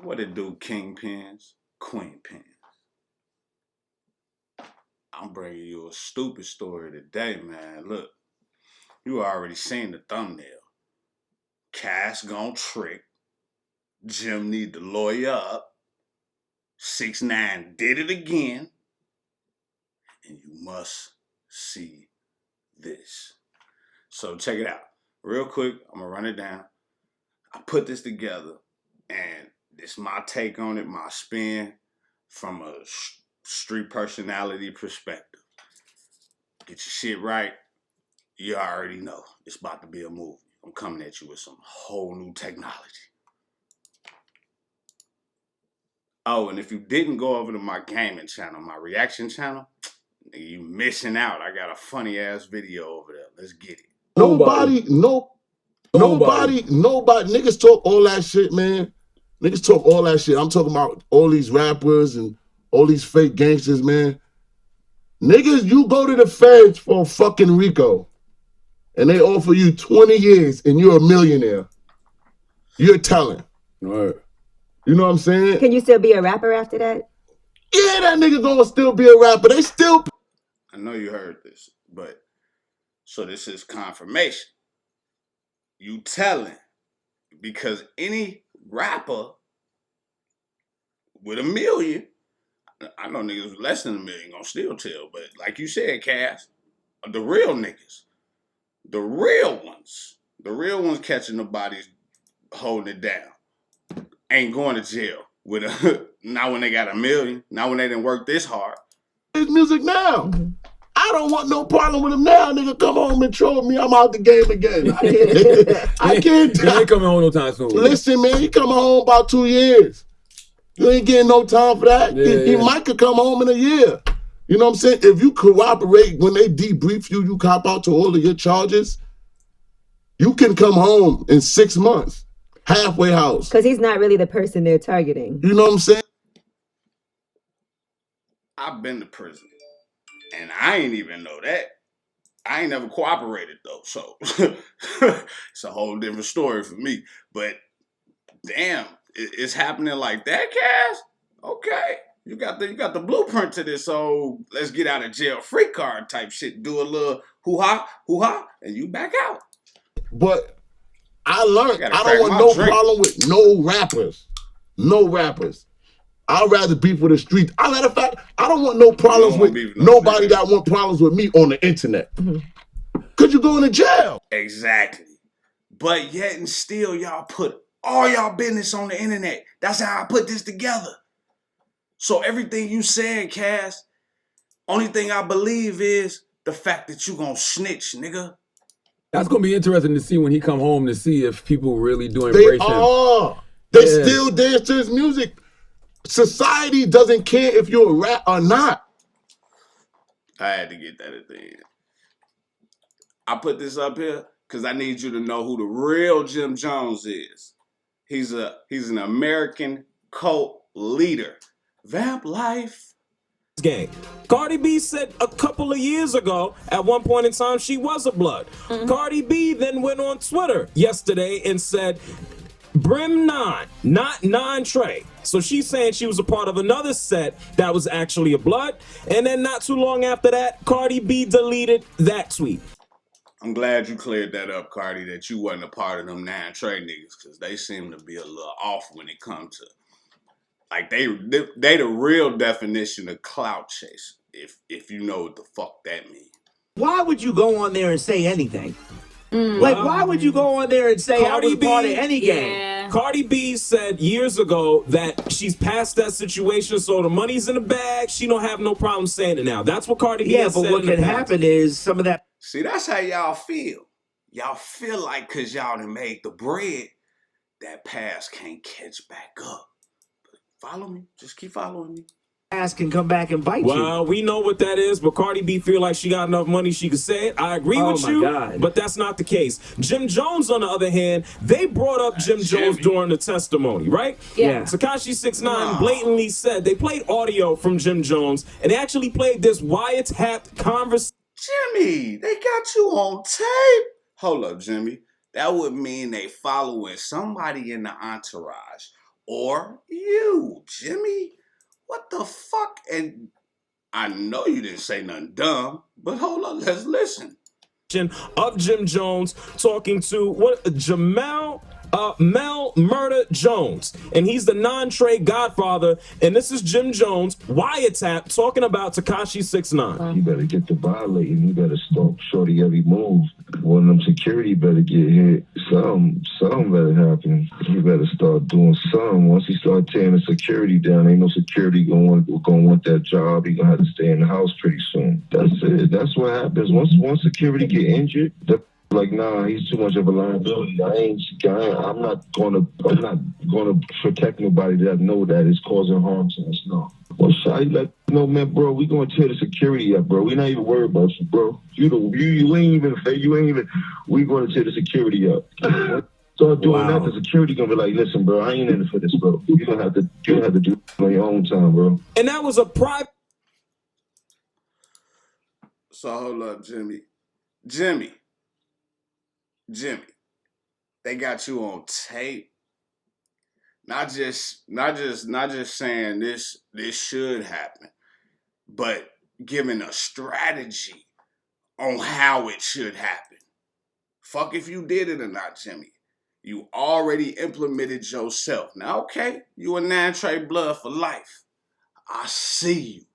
What it do, kingpins, queen pins? I'm bringing you a stupid story today, man. Look, you already seen the thumbnail. Cass gon' trick. Jim need to lawyer up. 6IX9INE did it again. And you must see this. So check it out. Real quick, I'm gonna run it down. I put this together, and it's my take on it, my spin from a street personality perspective. Get your shit right. You already know it's about to be a movie. I'm coming at you with some whole new technology. Oh, and if you didn't go over to my gaming channel, my reaction channel, you missing out. I got a funny ass video over there. Let's get it. Nobody. Niggas talk all that shit, man. Niggas talk all that shit. I'm talking about all these rappers and all these fake gangsters, man. Niggas, you go to the feds for fucking Rico, and they offer you 20 years, and you're a millionaire. You're telling. Right. You know what I'm saying? Can you still be a rapper after that? Yeah, that nigga gonna still be a rapper. They still. I know you heard this, but so this is confirmation. You telling, because any rapper with $1 million, I know niggas with less than $1 million gonna still tell, but like you said, Cass, the real niggas, the real ones catching the bodies, holding it down, ain't going to jail with a, not when they got $1 million, not when they didn't work this hard. His music now. I don't want no problem with him now, nigga. Come home and troll me. I'm out the game again. I can't. He ain't coming home no time soon. Listen, man, he come home about 2 years. You ain't getting no time for that. He might could come home in a year. You know what I'm saying? If you cooperate when they debrief you, you cop out to all of your charges, you can come home in 6 months. Halfway house. Because he's not really the person they're targeting. You know what I'm saying? I've been to prison, and I ain't even know that. I ain't never cooperated though, so it's a whole different story for me. But damn, it's happening like that, Cass? Okay, you got the blueprint to this. So let's get out of jail free card type shit. Do a little hoo-ha, and you back out. But I learned I don't want no problem with no rappers. No rappers. I'd rather beef with the street. Matter of fact, I don't want no problems with nobody that want problems with me on the internet. Cause you going to jail. Exactly. But yet and still, y'all put all y'all business on the internet. That's how I put this together. So everything you said, Cass, only thing I believe is the fact that you gonna snitch, nigga. That's gonna be interesting to see when he come home to see if people really do embrace him. They still dance to his music. Society doesn't care if you're a rap or not. I had to get that at the end. I put this up here because I need you to know who the real Jim Jones is. He's an American cult leader. Vamp life. Gang. Cardi B said a couple of years ago, at one point in time, she was a blood. Cardi B then went on Twitter yesterday and said, Brim 9, not 9 Trey. So she's saying she was a part of another set that was actually a blood. And then not too long after that, Cardi B deleted that tweet. I'm glad you cleared that up, Cardi, that you wasn't a part of them 9 Trey niggas, because they seem to be a little off when it comes to, like, they the real definition of clout chase, if you know what the fuck that means. Why would you go on there and say anything? Like, why would you go on there and say I was part of any game? Cardi B said years ago that she's past that situation, so the money's in the bag. She don't have no problem saying it now. That's what Cardi B has said. Yeah, but what can happen is some of that. See, that's how y'all feel. Y'all feel like because y'all done made the bread, that past can't catch back up. But follow me. Just keep following me. Ass can come back and bite you. Well, we know what that is, but Cardi B feel like she got enough money she could say it. I agree with you, but that's not the case. Jim Jones, on the other hand, they brought up Jim Jones during the testimony, right? Yeah. Tekashi 6IX9INE blatantly said they played audio from Jim Jones, and they actually played this wiretapped conversation. Jimmy, they got you on tape. Hold up, Jimmy. That would mean they following somebody in the entourage or you, Jimmy. What the fuck? And I know you didn't say nothing dumb, but hold on, let's listen. Of Jim Jones talking to Mel Murder Jones, and he's the non-trade godfather, and this is Jim Jones wiretap talking about Tekashi 6IX9INE. You better get to violating. You better stalk shorty every move. One of them security better get hit. Something better happen. You better start doing something. Once he start tearing the security down, ain't no security gonna want that job. He gonna have to stay in the house pretty soon. That's it. That's what happens. Once security get injured, like, nah, he's too much of a liability. I'm not gonna protect nobody that know that is causing harm to us. No. Well, Shai, let no man, bro. We gonna tear the security up, bro. We not even worried about you, bro. You ain't even. We gonna tear the security up. Start doing that, the security gonna be like, listen, bro, I ain't in it for this, bro. You gonna have to do it on your own time, bro. And that was a private. So hold up, Jimmy. They got you on tape. Not just saying this should happen, but giving a strategy on how it should happen. Fuck if you did it or not, Jimmy. You already implemented yourself. Now, okay, you a 9-trade blood for life. I see you.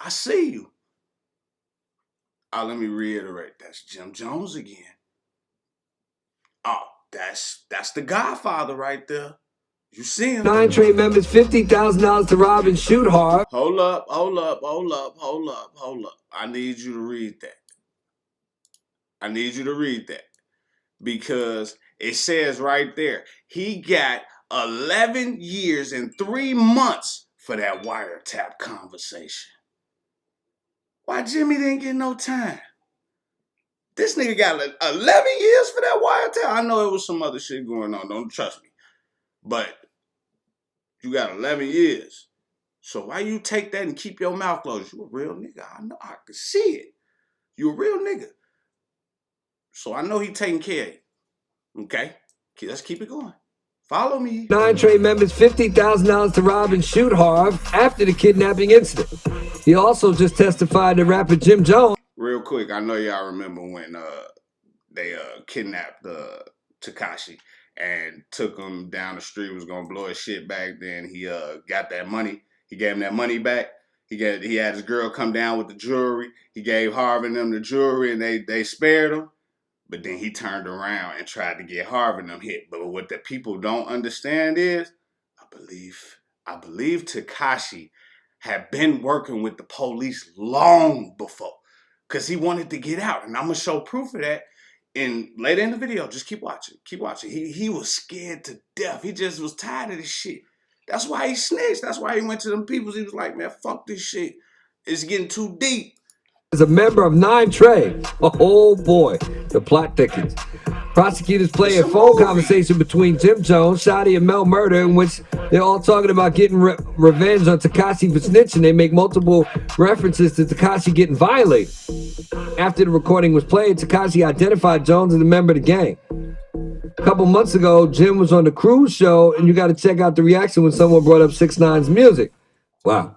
I see you. Let me reiterate. That's Jim Jones again. Oh, that's the Godfather right there. You see him. 9-trade members, $50,000 to rob and shoot hard. Hold up. I need you to read that. Because it says right there, he got 11 years and 3 months for that wiretap conversation. Why Jimmy didn't get no time? This nigga got 11 years for that wiretap. I know it was some other shit going on. Don't trust me. But you got 11 years. So why you take that and keep your mouth closed? You a real nigga. I know. I can see it. You a real nigga. So I know he taking care of you. Okay? Let's keep it going. Follow me. 9-trade members, $50,000 to rob and shoot Harv after the kidnapping incident. He also just testified to rapper Jim Jones. Real quick, I know y'all remember when they kidnapped Tekashi and took him down the street, was gonna blow his shit back. Then he got that money. He gave him that money back. He had his girl come down with the jewelry. He gave Harv and them the jewelry, and they spared him. But then he turned around and tried to get Harv and them hit. But what the people don't understand is, I believe Tekashi had been working with the police long before, because he wanted to get out. And I'm going to show proof of that later in the video. Just keep watching. He was scared to death. He just was tired of this shit. That's why he snitched. That's why he went to them peoples. He was like, man, fuck this shit. It's getting too deep. As a member of 9-trade, oh boy, the plot thickens. Prosecutors play a phone conversation between Jim Jones, Shotty, and Mel Murder, in which they're all talking about getting revenge on Tekashi for snitching. They make multiple references to Tekashi getting violated. After the recording was played, Tekashi identified Jones as a member of the gang. A couple months ago, Jim was on the Cruise show, and you got to check out the reaction when someone brought up 6IX9INE's music. Wow.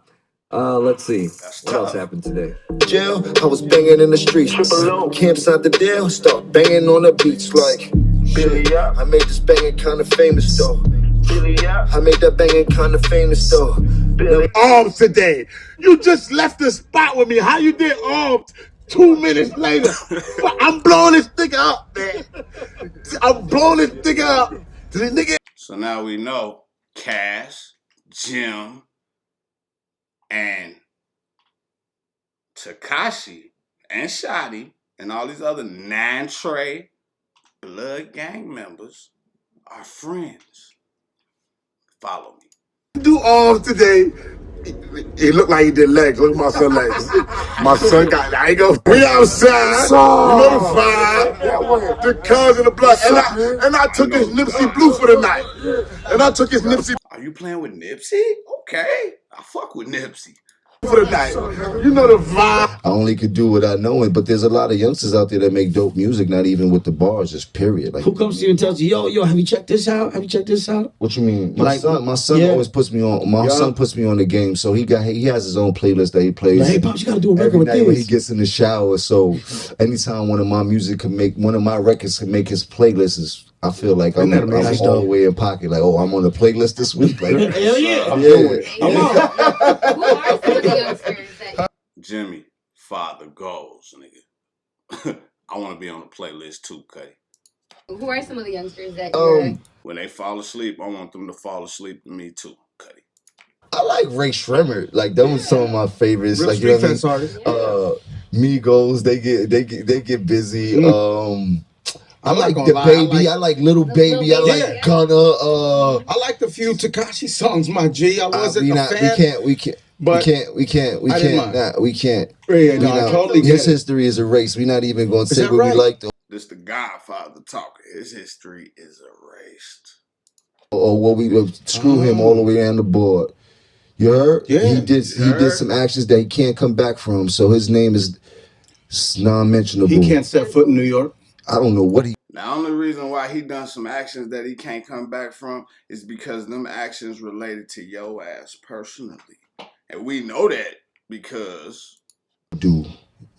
Let's see. What else happened today? Jail, I was banging in the streets. Camps out the deal, start banging on the beats like Billy. I made this banging kind of famous though. I made that banging kind of famous though. Arms today. You just left the spot with me. How you did arms 2 minutes later? I'm blowing this nigga up, man. I'm blowing this nigga up. So now we know Cash, Jim, and Tekashi and Shotty and all these other 9-trade blood gang members are friends. Follow me. Do arms today. He looked like he did legs. Look at my son legs. My son got, I ain't go. We outside. You know the 5. The cuz and the blood. And I took his Nipsey Blue for the night. And I took his Nipsey. Are you playing with Nipsey? Okay. I fuck with Nipsey. tonight. You know the vibe. I only could do what I know, but there's a lot of youngsters out there that make dope music, not even with the bars, just period. Like, who comes to you and tells you, yo, have you checked this out? Have you checked this out? What you mean? My son always puts me on. My son puts me on the game, so he has his own playlist that he plays. Like, hey, Pops, you gotta do a record every with night this. when he gets in the shower. So anytime one of my records can make his playlist, I feel like I'm all the way in pocket. Like, oh, I'm on the playlist this week. Like, hell yeah, I'm Come on. Who are some of the youngsters that Jimmy, father goals, nigga. I want to be on the playlist too, Cuddy. Who are some of the youngsters that you're... When they fall asleep, I want them to fall asleep to me too, Cuddy. I like Ray Shremmer. Like, that was some of my favorites. Real like, you know what I street mean? Migos, they get busy. I like gonna the lie, baby. I like Little Baby. I like Gunna. I like the few Tekashi songs, my G. I wasn't a fan. We can't. I totally get his it. history is erased. We're not even going to say that what right? we like This the Godfather talking. His history is erased. or what we screw him all the way on the board. You heard? Yeah. He did some actions that he can't come back from. So his name is non-mentionable. He can't set foot in New York. I don't know what he. The only reason why he done some actions that he can't come back from is because them actions related to your ass personally. And we know that because... do.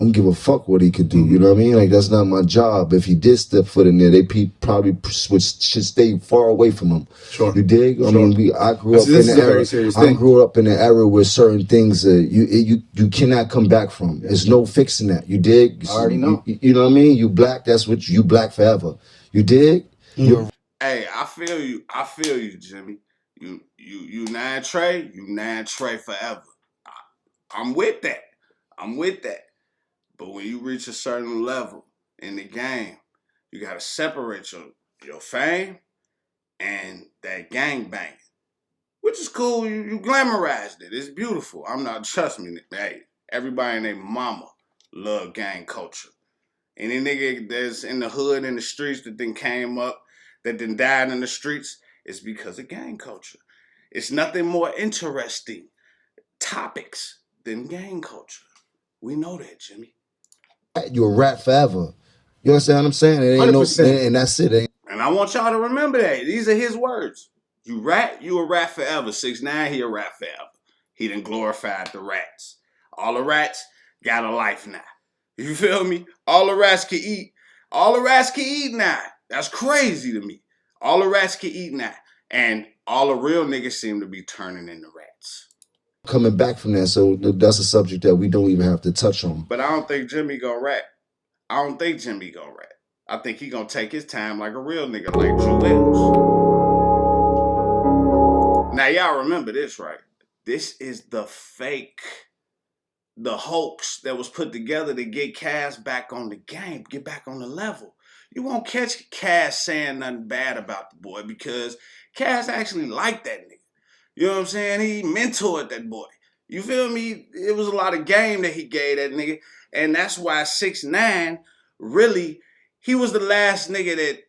I don't give a fuck what he could do. You know what I mean? Like, that's not my job. If he did step foot in there, they probably should stay far away from him. Sure. You dig? Sure. I mean, I grew up in the era. I grew up in an era where certain things you cannot come back from. There's no fixing that. You dig? I already know. You know what I mean? You black. That's what you black forever. You dig? You're Hey, I feel you, Jimmy. You 9 Trey, you 9 Trey forever. I'm with that. But when you reach a certain level in the game, you gotta separate your fame and that gang banging. Which is cool. You glamorized it. It's beautiful. Trust me, hey, everybody named mama love gang culture. Any nigga that's in the hood, in the streets, that then came up, that then died in the streets, it's because of gang culture. It's nothing more interesting topics than gang culture. We know that, Jimmy. a rat forever. You understand what I'm saying? It ain't 100%. and that's it. And I want y'all to remember that. These are his words. You a rat forever. 6ix9ine, he a rat forever. He done glorified the rats. All the rats got a life now. You feel me? All the rats can eat. All the rats can eat now. That's crazy to me. All the rats can eat now. And all the real niggas seem to be turning into rats. Coming back from that, so that's a subject that we don't even have to touch on. But I don't think Jimmy gonna rap. I think he gonna take his time like a real nigga, like Drew Wells. Now y'all remember this, right? This is the fake, the hoax that was put together to get Cass back on the game, get back on the level. You won't catch Cass saying nothing bad about the boy because Cass actually liked that nigga. You know what I'm saying? He mentored that boy. You feel me? It was a lot of game that he gave that nigga. And that's why 6ix9ine, really, he was the last nigga that,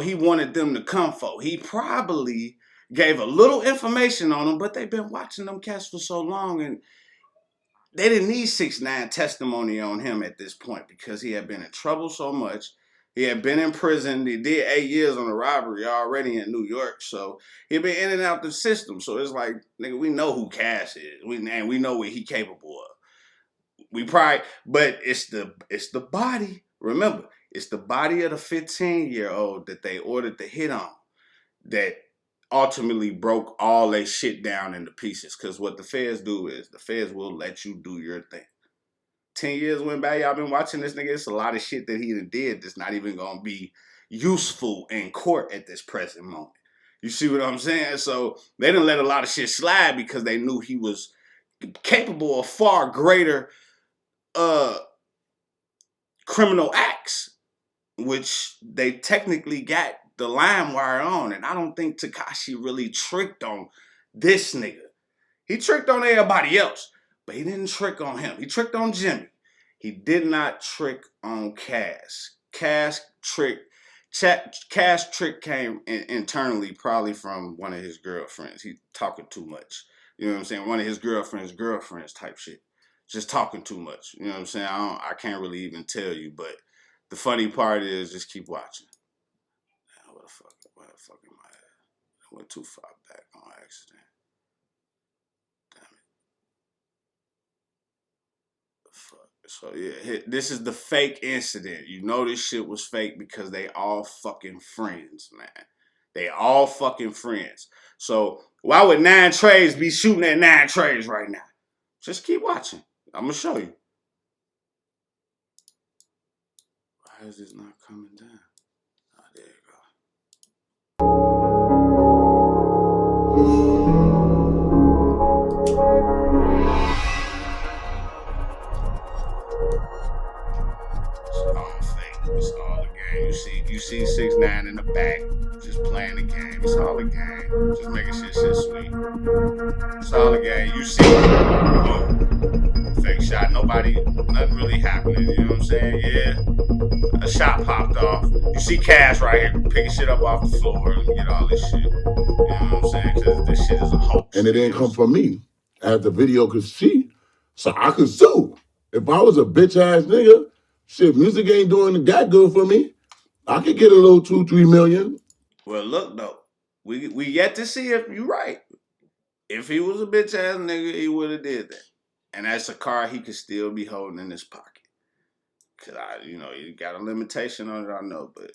he wanted them to come for. He probably gave a little information on them, but they've been watching them cats for so long, and they didn't need 6ix9ine testimony on him at this point because he had been in trouble so much. He had been in prison. He did 8 years on a robbery already in New York. So he'd been in and out the system. So it's like, nigga, we know who Cass is. And we know what he capable of. But it's the body. Remember, it's the body of the 15-year-old that they ordered the hit on that ultimately broke all their shit down into pieces. Because what the feds do is the feds will let you do your thing. 10 years went by, y'all been watching this nigga. It's a lot of shit that he done did that's not even gonna be useful in court at this present moment. You see what I'm saying? So they didn't let a lot of shit slide because they knew he was capable of far greater criminal acts, which they technically got the LimeWire on. And I don't think Tekashi really tricked on this nigga. He tricked on everybody else. But he didn't trick on him. He tricked on Jimmy. He did not trick on Cass. Cass trick came internally, probably from one of his girlfriends. He talking too much. You know what I'm saying? One of his girlfriends type shit. Just talking too much. You know what I'm saying? I can't really even tell you, but the funny part is just keep watching. Where the fuck am I at? I went too far back on accident. Damn it. Fuck. So yeah, this is the fake incident. You know this shit was fake because they all fucking friends, man. They all fucking friends. So why would 9 Trays be shooting at 9 Trays right now? Just keep watching. I'm gonna show you. Why is this not coming down? Oh, there you go. It's all fake. It's all a game. You see 6IX9INE in the back, just playing the game. It's all a game. Just making shit sweet. It's all a game. You see, boom, fake shot. Nothing really happening. You know what I'm saying? Yeah, a shot popped off. You see Cash right here picking shit up off the floor and get all this shit. You know what I'm saying? Because this shit is a hoax. And it didn't come from me. As the video could see, so I could sue. If I was a bitch ass nigga, shit, music ain't doing that good for me. I could get a little 2-3 million. Well, look though, we yet to see if you right. If he was a bitch ass nigga, he would have did that. And that's a card he could still be holding in his pocket. Cause you got a limitation on it, I know, but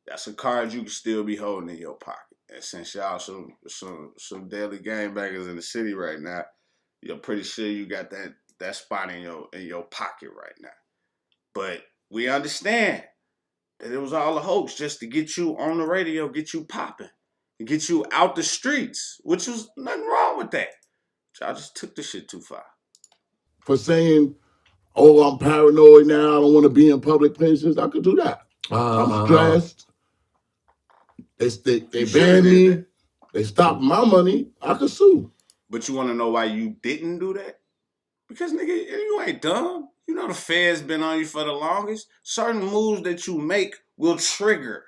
that's a card you can still be holding in your pocket. And since y'all some deadly gangbangers in the city right now, you're pretty sure you got that spot in your pocket right now. But we understand that it was all a hoax just to get you on the radio, get you popping, and get you out the streets, which was nothing wrong with that. Y'all just took the shit too far. For saying, oh, I'm paranoid now, I don't want to be in public places, I could do that. I'm stressed. They banned me. They stopped my money. I could sue. But you want to know why you didn't do that? Because, nigga, you ain't dumb. You know the Fed's been on you for the longest. Certain moves that you make will trigger.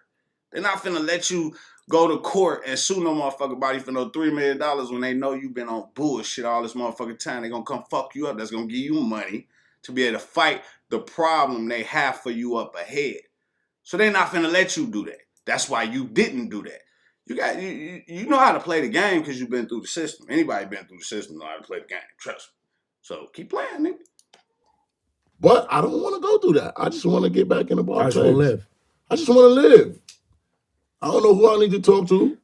They're not finna let you go to court and sue no motherfucker body for no $3 million when they know you've been on bullshit all this motherfucking time. They're gonna come fuck you up. That's gonna give you money to be able to fight the problem they have for you up ahead. So they're not finna let you do that. That's why you didn't do that. You know how to play the game because you've been through the system. Anybody been through the system know how to play the game. Trust me. So keep playing, nigga. But I don't want to go through that. I just want to get back in the bar. I just want to live. I just want to live. I don't know who I need to talk to,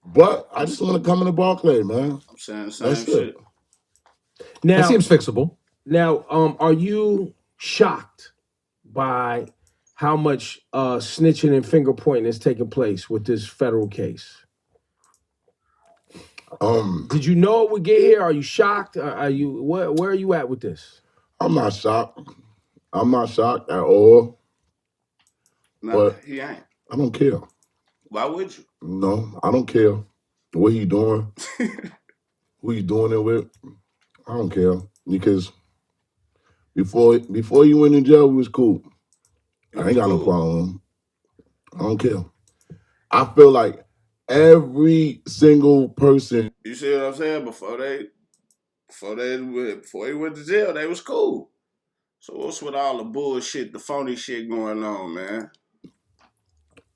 but I just want to come in the Barclay, man. I'm saying the same shit. Now, That seems fixable. Now, are you shocked by how much snitching and finger pointing is taking place with this federal case? Did you know it would get here? Are you shocked? Are you where are you at with this? I'm not shocked. I'm not shocked at all. No, but he ain't. I don't care. Why would you? No, I don't care what he doing, who he doing it with. I don't care because before you went in jail, we was cool. I ain't got no problem. I don't care. I feel like every single person. You see what I'm saying? Before he went to jail, they was cool. So what's with all the bullshit, the phony shit going on, man?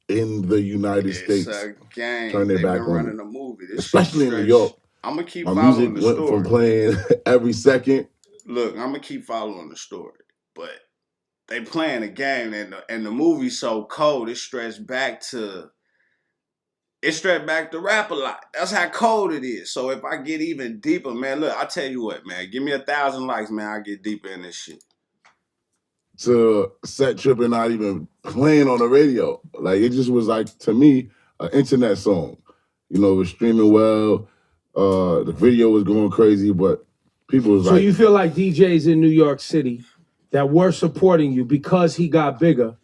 In the United States, a game. Turn their They've back been on running it. the movie. This Especially in New York. I'm gonna keep My following music the went story. from playing every second. Look, I'm gonna keep following the story, but they playing a game, and the movie's so cold. It stretched back to rap a lot. That's how cold it is. So if I get even deeper, man, look, I tell you what, man, give me 1,000 likes, man, I get deeper in this shit. To set tripping, not even playing on the radio. Like it just was like, to me, an internet song. You know, it was streaming well. The video was going crazy, but people was so like. So you feel like DJs in New York City that were supporting you because he got bigger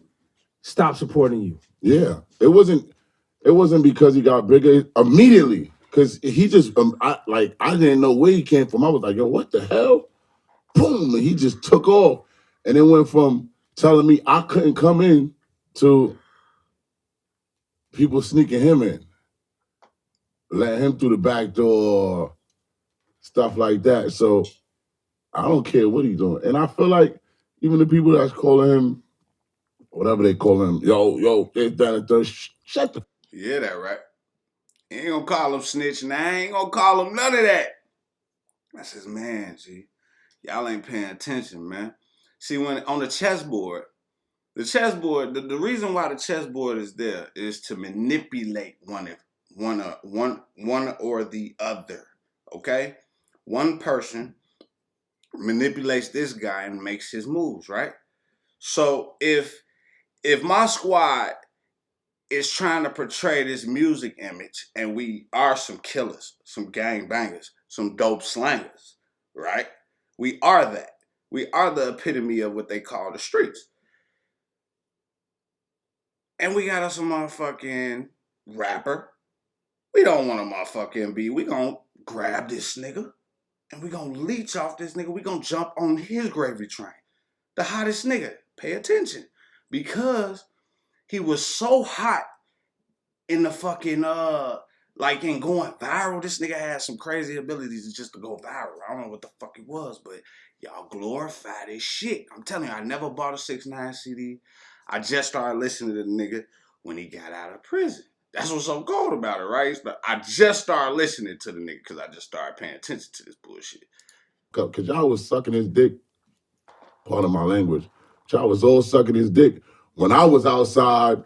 stopped supporting you? Yeah, it wasn't because he got bigger immediately. Because he just, I didn't know where he came from. I was like, yo, what the hell? Boom, and he just took off. And it went from telling me I couldn't come in to people sneaking him in. let him through the back door, stuff like that. So I don't care what he's doing. And I feel like even the people that's calling him, whatever they call him, yo, it's that and third, shut the. Yeah, that right. You ain't gonna call him snitching. I ain't gonna call him none of that. That's his man, G. Y'all ain't paying attention, man. See, when on the chessboard, the reason why the chessboard is there is to manipulate one or the other. Okay? One person manipulates this guy and makes his moves, right? So if my squad is trying to portray this music image and we are some killers, some gang bangers, some dope slangers, right? We are that. We are the epitome of what they call the streets. And we got us a motherfucking rapper. We don't want a motherfucking beat. We gonna grab this nigga and we gonna leech off this nigga. We gonna jump on his gravy train. The hottest nigga. Pay attention. Because he was so hot in the fucking, like in going viral. This nigga had some crazy abilities just to go viral. I don't know what the fuck it was, but y'all glorify this shit. I'm telling you, I never bought a 6IX9INE CD. I just started listening to the nigga when he got out of prison. That's what's so cold about it, right? I just started listening to the nigga because I just started paying attention to this bullshit. Because y'all was sucking his dick, part of my language. Y'all was all sucking his dick. When I was outside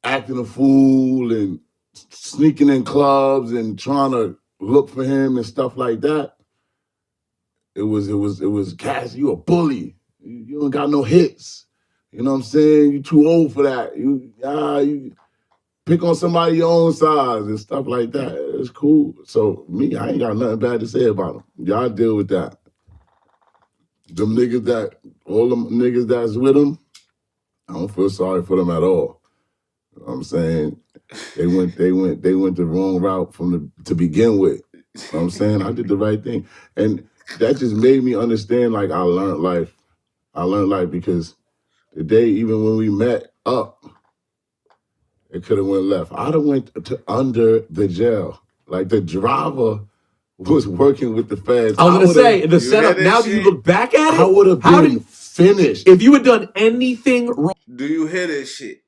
acting a fool and sneaking in clubs and trying to look for him and stuff like that, it was Cass, you a bully. You don't got no hits. You know what I'm saying? You too old for that. You pick on somebody your own size and stuff like that. It's cool. So me, I ain't got nothing bad to say about him. Y'all deal with that. All them niggas that's with him, I don't feel sorry for them at all. You know what I'm saying? They went the wrong route to begin with. You know what I'm saying? I did the right thing. And that just made me understand, like, I learned life. Because the day, even when we met up, it could have went left. I'd have went to under the jail. Like, the driver was working with the feds. I was going to say, the setup, now that you look back at it, I would have been finished. If you had done anything wrong. Do you hear this shit?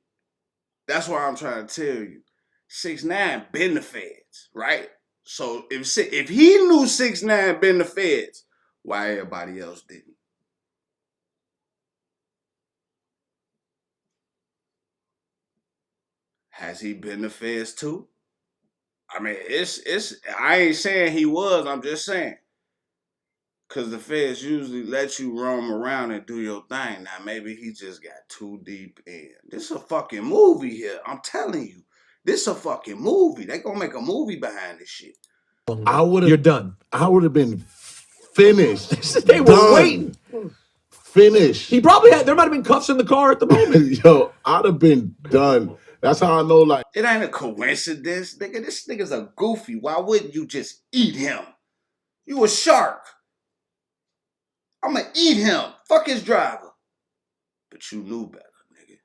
That's what I'm trying to tell you. 6IX9INE been the feds, right? So if he knew 6IX9INE been the feds, why everybody else didn't? Has he been the feds too? I mean, I ain't saying he was, I'm just saying. Because the feds usually let you roam around and do your thing. Now, maybe he just got too deep in. This is a fucking movie here. I'm telling you. This is a fucking movie. They gonna make a movie behind this shit. You're done. I would have been finished. They were waiting. Finished. He probably there might have been cuffs in the car at the moment. Yo, I'd have been done. That's how I know, like. It ain't a coincidence, nigga. This nigga's a goofy. Why wouldn't you just eat him? You a shark. I'ma eat him. Fuck his driver. But you knew better, nigga.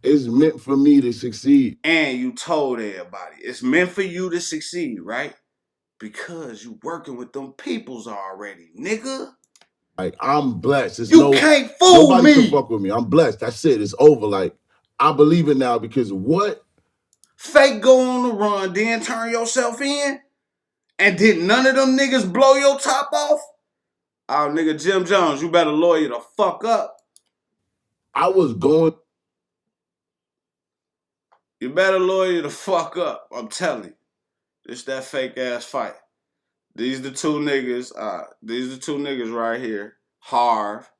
It's meant for me to succeed. And you told everybody. It's meant for you to succeed, right? Because you working with them peoples already, nigga. Like, I'm blessed. You can't fool nobody me. Can fuck with me. I'm blessed. That's it. It's over. Like, I believe it now because what? Fake go on the run, then turn yourself in? And did none of them niggas blow your top off? Oh, nigga, Jim Jones, you better lawyer the fuck up. I was going. You better lawyer the fuck up. I'm telling you. It's that fake ass fight. These the two niggas. These the two niggas right here. Harv.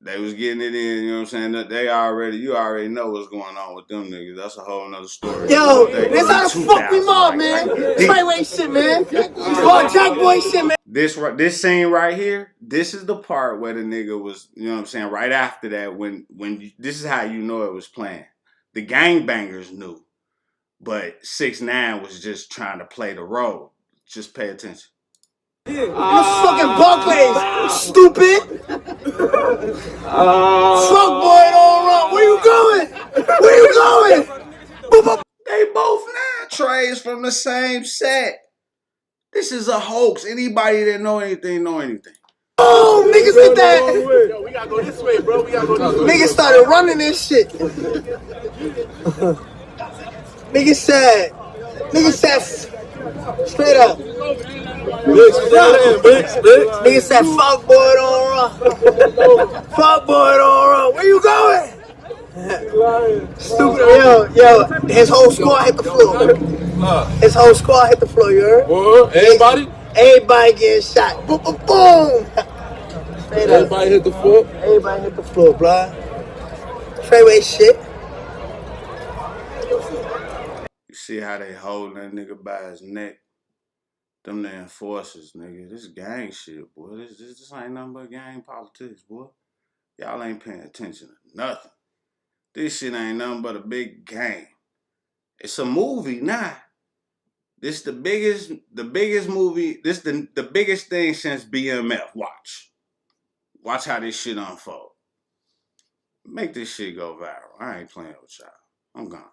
They was getting it in, you know what I'm saying? You already know what's going on with them niggas. That's a whole nother story. Yo, this how the fuck we mob, man. Flyway shit, man. Oh, Jack Boy shit, man. This scene right here, this is the part where the nigga was, you know what I'm saying, right after that, when this is how you know it was planned. The gangbangers knew, but 6IX9INE was just trying to play the role. Just pay attention. You fucking Barclays, stupid. Fuck boy, don't run. Where you going? Where you going? They both 9 trays from the same set. This is a hoax. Anybody that know anything know anything. Oh, niggas hit that. Yo, we gotta go this way, bro. We gotta go this way. Niggas started running this shit. Niggas said, straight up. Niggas said, fuck boy don't run. Fuck boy don't run. Where you going? Stupid. Yo, his whole squad hit the floor. His whole squad hit the floor, you heard? Everybody? Everybody getting shot. Boom, boom, boom. Everybody hit the floor? Everybody hit the floor, blood. Straightway shit. You see how they holding that nigga by his neck? Them the enforcers, nigga. This gang shit, boy. This ain't nothing but gang politics, boy. Y'all ain't paying attention to nothing. This shit ain't nothing but a big game. It's a movie now. This the biggest movie. This the biggest thing since BMF. Watch how this shit unfold. Make this shit go viral. I ain't playing with y'all. I'm gone.